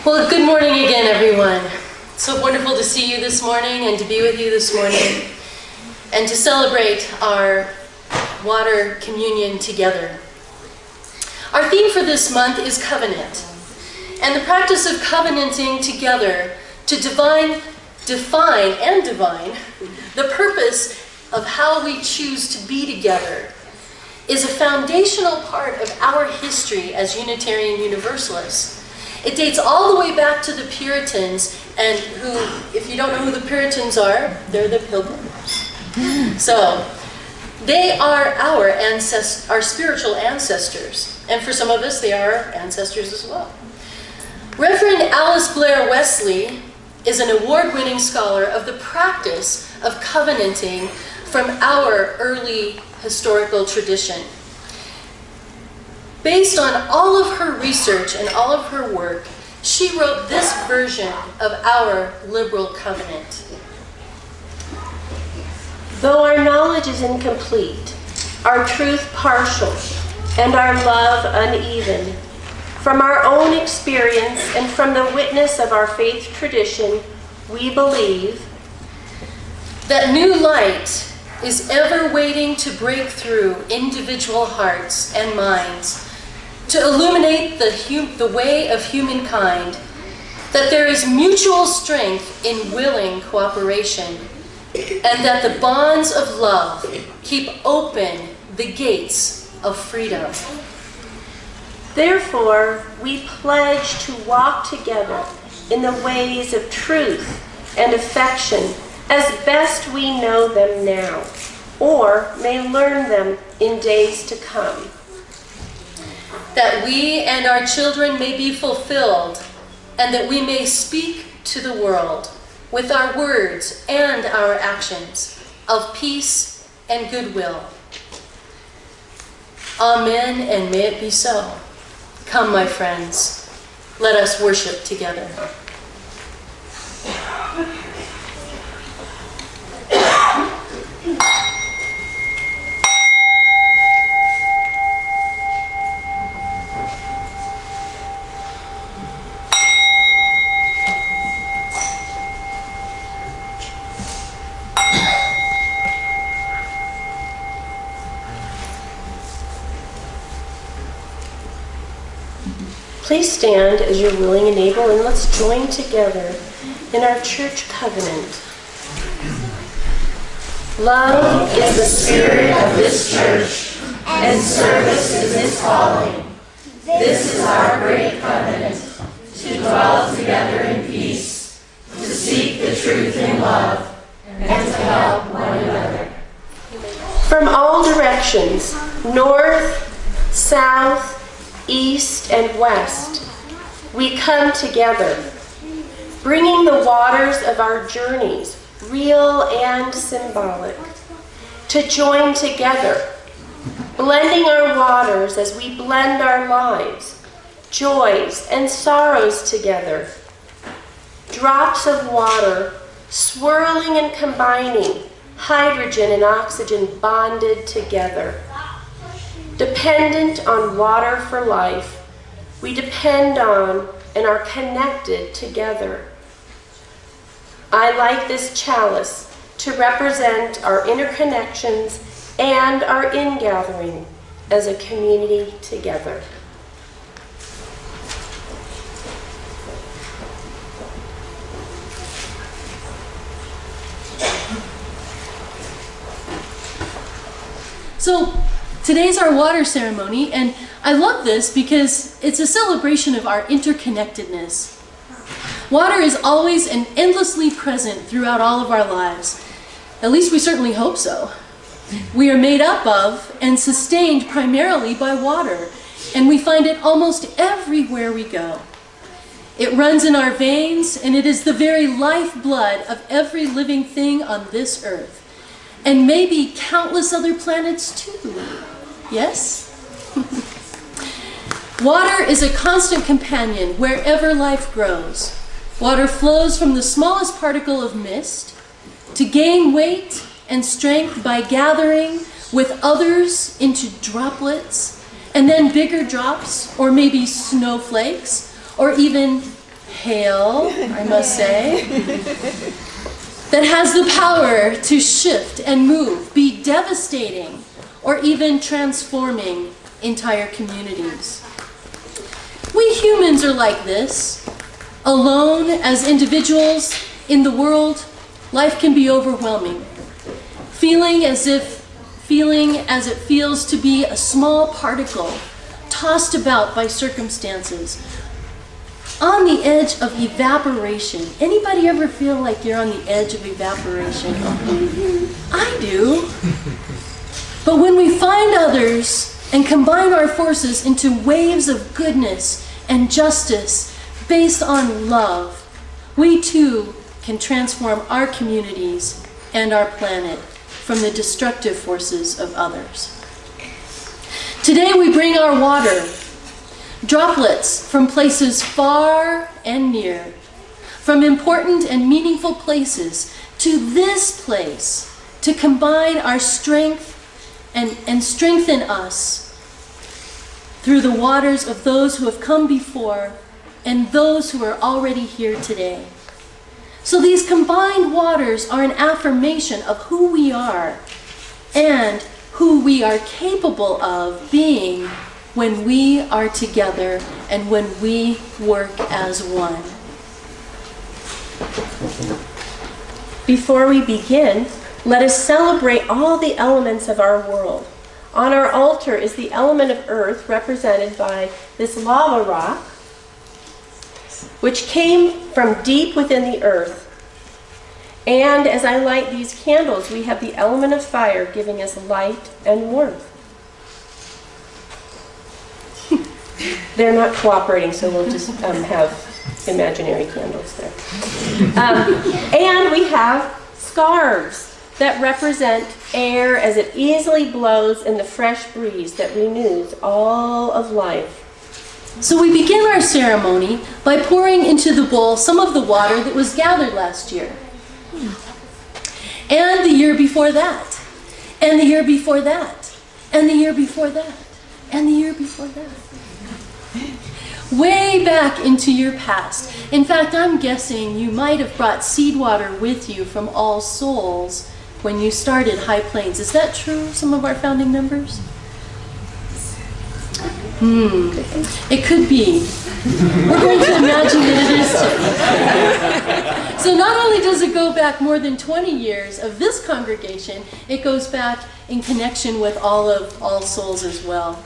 Well, good morning again, everyone. So wonderful to see you this morning and to be with you this morning and to celebrate our water communion together. Our theme for this month is covenant, and the practice of covenanting together to define the purpose of how we choose to be together is a foundational part of our history as Unitarian Universalists. It dates all the way back to the Puritans, and who, if you don't know who the Puritans are, they're the Pilgrims. So, they are our spiritual ancestors, and for some of us, they are our ancestors as well. Reverend Alice Blair Wesley is an award-winning scholar of the practice of covenanting from our early historical tradition. Based on all of her research and all of her work, she wrote this version of our liberal covenant. Though our knowledge is incomplete, our truth partial, and our love uneven, from our own experience and from the witness of our faith tradition, we believe that new light is ever waiting to break through individual hearts and minds, to illuminate the way of humankind, that there is mutual strength in willing cooperation, and that the bonds of love keep open the gates of freedom. Therefore, we pledge to walk together in the ways of truth and affection as best we know them now, or may learn them in days to come. That we and our children may be fulfilled, and that we may speak to the world with our words and our actions of peace and goodwill. Amen, and may it be so. Come, my friends, let us worship together. Please stand as you're willing and able, and let's join together in our church covenant. Love is the spirit of this church, and service is its calling. This is our great covenant, to dwell together in peace, to seek the truth in love, and to help one another. From all directions, north, south, east and west, we come together, bringing the waters of our journeys, real and symbolic, to join together, blending our waters as we blend our lives, joys and sorrows together, drops of water swirling and combining, hydrogen and oxygen bonded together. Dependent on water for life, we depend on and are connected together. I like this chalice to represent our interconnections and our ingathering as a community together. So, today's our water ceremony, and I love this because it's a celebration of our interconnectedness. Water is always and endlessly present throughout all of our lives. At least we certainly hope so. We are made up of and sustained primarily by water, and we find it almost everywhere we go. It runs in our veins, and it is the very lifeblood of every living thing on this earth, and maybe countless other planets too. Yes? Water is a constant companion wherever life grows. Water flows from the smallest particle of mist to gain weight and strength by gathering with others into droplets, and then bigger drops, or maybe snowflakes, or even hail, I must say, that has the power to shift and move, be devastating, or even transforming entire communities. We humans are like this. Alone as individuals in the world, life can be overwhelming. Feeling as it feels to be a small particle tossed about by circumstances, on the edge of evaporation. Anybody ever feel like you're on the edge of evaporation? I do. But when we find others and combine our forces into waves of goodness and justice based on love, we too can transform our communities and our planet from the destructive forces of others. Today we bring our water, droplets from places far and near, from important and meaningful places to this place, to combine our strength and strengthen us through the waters of those who have come before and those who are already here today. So these combined waters are an affirmation of who we are and who we are capable of being when we are together and when we work as one. Before we begin, let us celebrate all the elements of our world. On our altar is the element of earth, represented by this lava rock, which came from deep within the earth. And as I light these candles, we have the element of fire, giving us light and warmth. They're not cooperating, so we'll just have imaginary candles there. And we have scarves that represent air as it easily blows in the fresh breeze that renews all of life. So we begin our ceremony by pouring into the bowl some of the water that was gathered last year. And the year before that. And the year before that. And the year before that. And the year before that. Way back into your past. In fact, I'm guessing you might have brought seed water with you from All Souls when you started High Plains. Is that true, some of our founding members? It could be. We're going to imagine that it is too. So not only does it go back more than 20 years of this congregation, it goes back in connection with all of All Souls as well.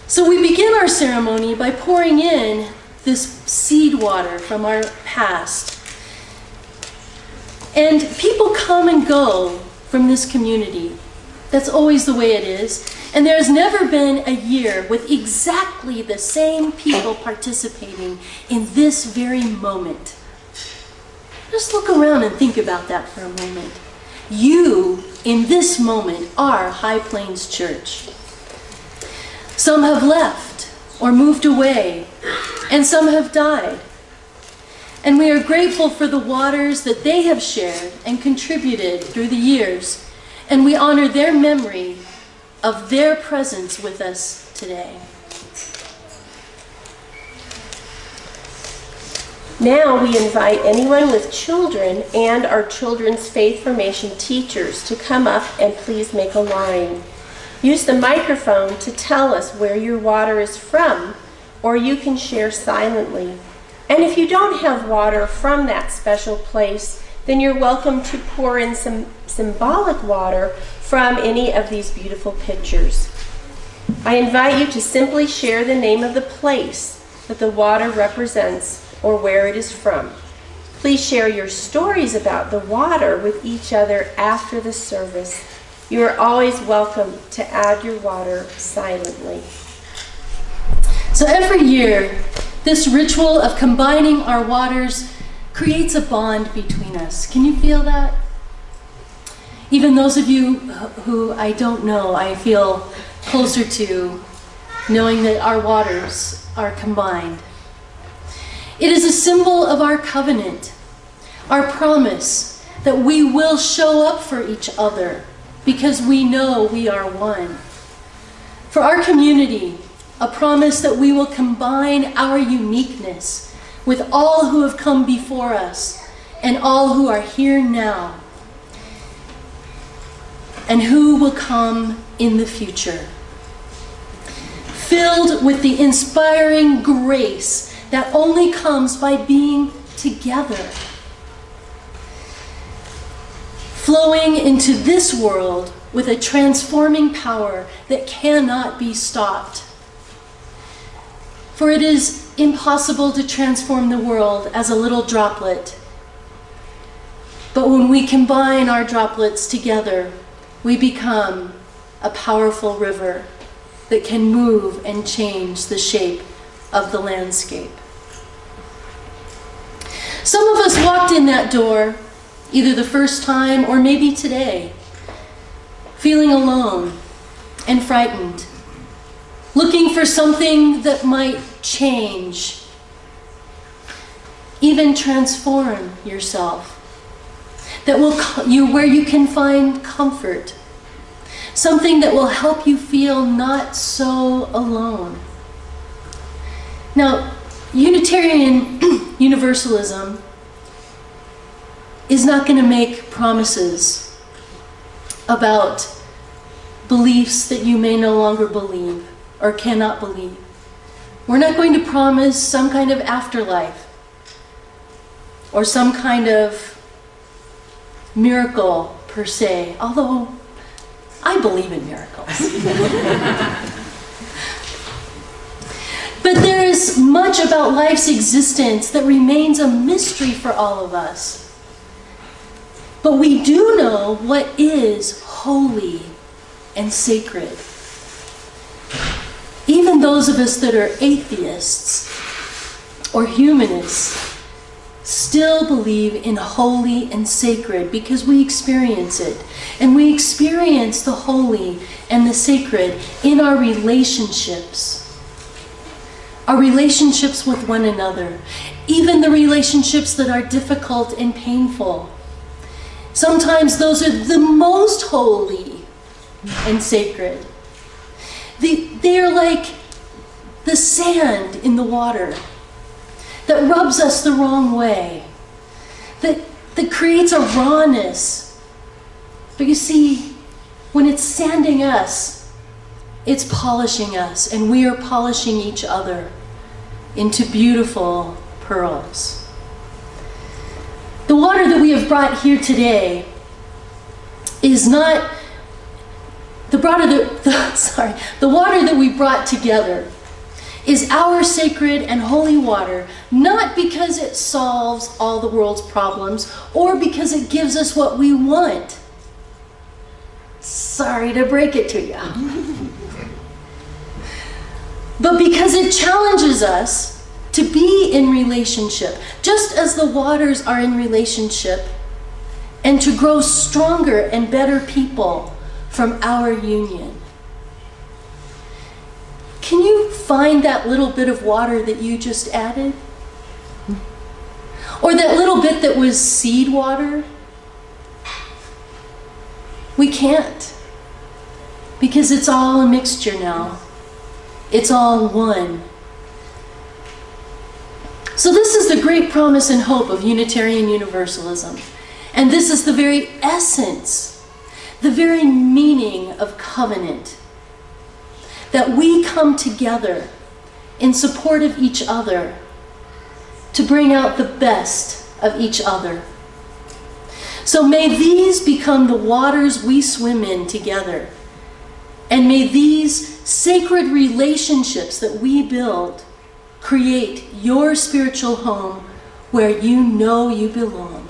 So we begin our ceremony by pouring in this seed water from our past. And people come and go from this community. That's always the way it is. And there's never been a year with exactly the same people participating in this very moment. Just look around and think about that for a moment. You, in this moment, are High Plains Church. Some have left or moved away, and some have died. And we are grateful for the waters that they have shared and contributed through the years, and we honor their memory of their presence with us today. Now we invite anyone with children and our children's faith formation teachers to come up and please make a line. Use the microphone to tell us where your water is from, or you can share silently. And if you don't have water from that special place, then you're welcome to pour in some symbolic water from any of these beautiful pitchers. I invite you to simply share the name of the place that the water represents or where it is from. Please share your stories about the water with each other after the service. You are always welcome to add your water silently. So every year, this ritual of combining our waters creates a bond between us. Can you feel that? Even those of you who I don't know, I feel closer to knowing that our waters are combined. It is a symbol of our covenant, our promise that we will show up for each other because we know we are one. For our community, a promise that we will combine our uniqueness with all who have come before us and all who are here now and who will come in the future. Filled with the inspiring grace that only comes by being together. Flowing into this world with a transforming power that cannot be stopped. For it is impossible to transform the world as a little droplet. But when we combine our droplets together, we become a powerful river that can move and change the shape of the landscape. Some of us walked in that door, either the first time or maybe today, feeling alone and frightened, looking for something that might change, even transform yourself, that will where you can find comfort, something that will help you feel not so alone. Now, Unitarian Universalism is not going to make promises about beliefs that you may no longer believe or cannot believe. We're not going to promise some kind of afterlife or some kind of miracle per se, although I believe in miracles. But there is much about life's existence that remains a mystery for all of us. But we do know what is holy and sacred. Even those of us that are atheists or humanists still believe in holy and sacred because we experience it. And we experience the holy and the sacred in our relationships. Our relationships with one another. Even the relationships that are difficult and painful. Sometimes those are the most holy and sacred. They are like the sand in the water that rubs us the wrong way, that creates a rawness. But you see, when it's sanding us, it's polishing us, and we are polishing each other into beautiful pearls. The water that we have brought here today is not the water that we brought together is our sacred and holy water, not because it solves all the world's problems or because it gives us what we want. Sorry to break it to you. But because it challenges us to be in relationship, just as the waters are in relationship, and to grow stronger and better people from our union. Can you find that little bit of water that you just added? Or that little bit that was seed water? We can't. Because it's all a mixture now. It's all one. So this is the great promise and hope of Unitarian Universalism. And this is the very essence, the very meaning of covenant. That we come together in support of each other to bring out the best of each other. So may these become the waters we swim in together. And may these sacred relationships that we build create your spiritual home where you know you belong.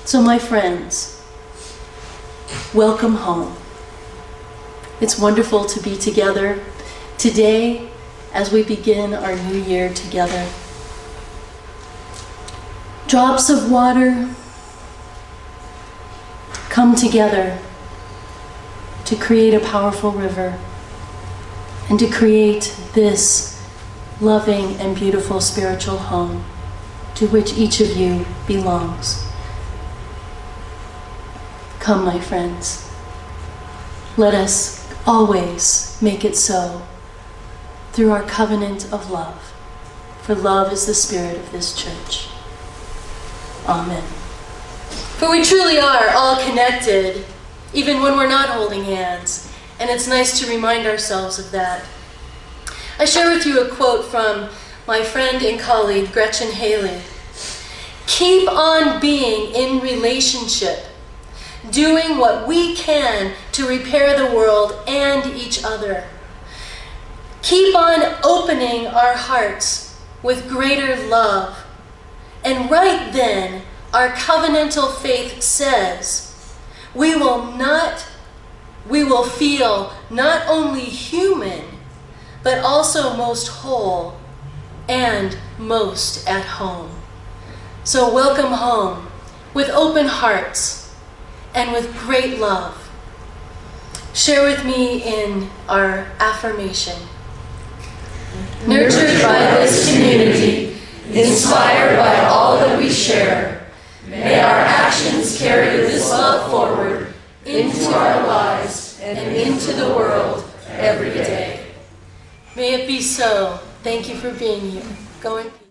So my friends, welcome home. It's wonderful to be together today as we begin our new year together. Drops of water come together to create a powerful river and to create this loving and beautiful spiritual home to which each of you belongs. Come, my friends, let us always make it so through our covenant of love. For love is the spirit of this church. Amen. For we truly are all connected, even when we're not holding hands, and it's nice to remind ourselves of that. I share with you a quote from my friend and colleague, Gretchen Haley. Keep on being in relationship, doing what we can to repair the world and each other. Keep on opening our hearts with greater love. And right then, our covenantal faith says, we will feel not only human, but also most whole and most at home. So welcome home with open hearts and with great love. Share with me in our affirmation. Nurtured by this community, inspired by all that we share, may our actions carry this love forward into our lives and into the world every day. May it be so. Thank you for being here. Go in peace.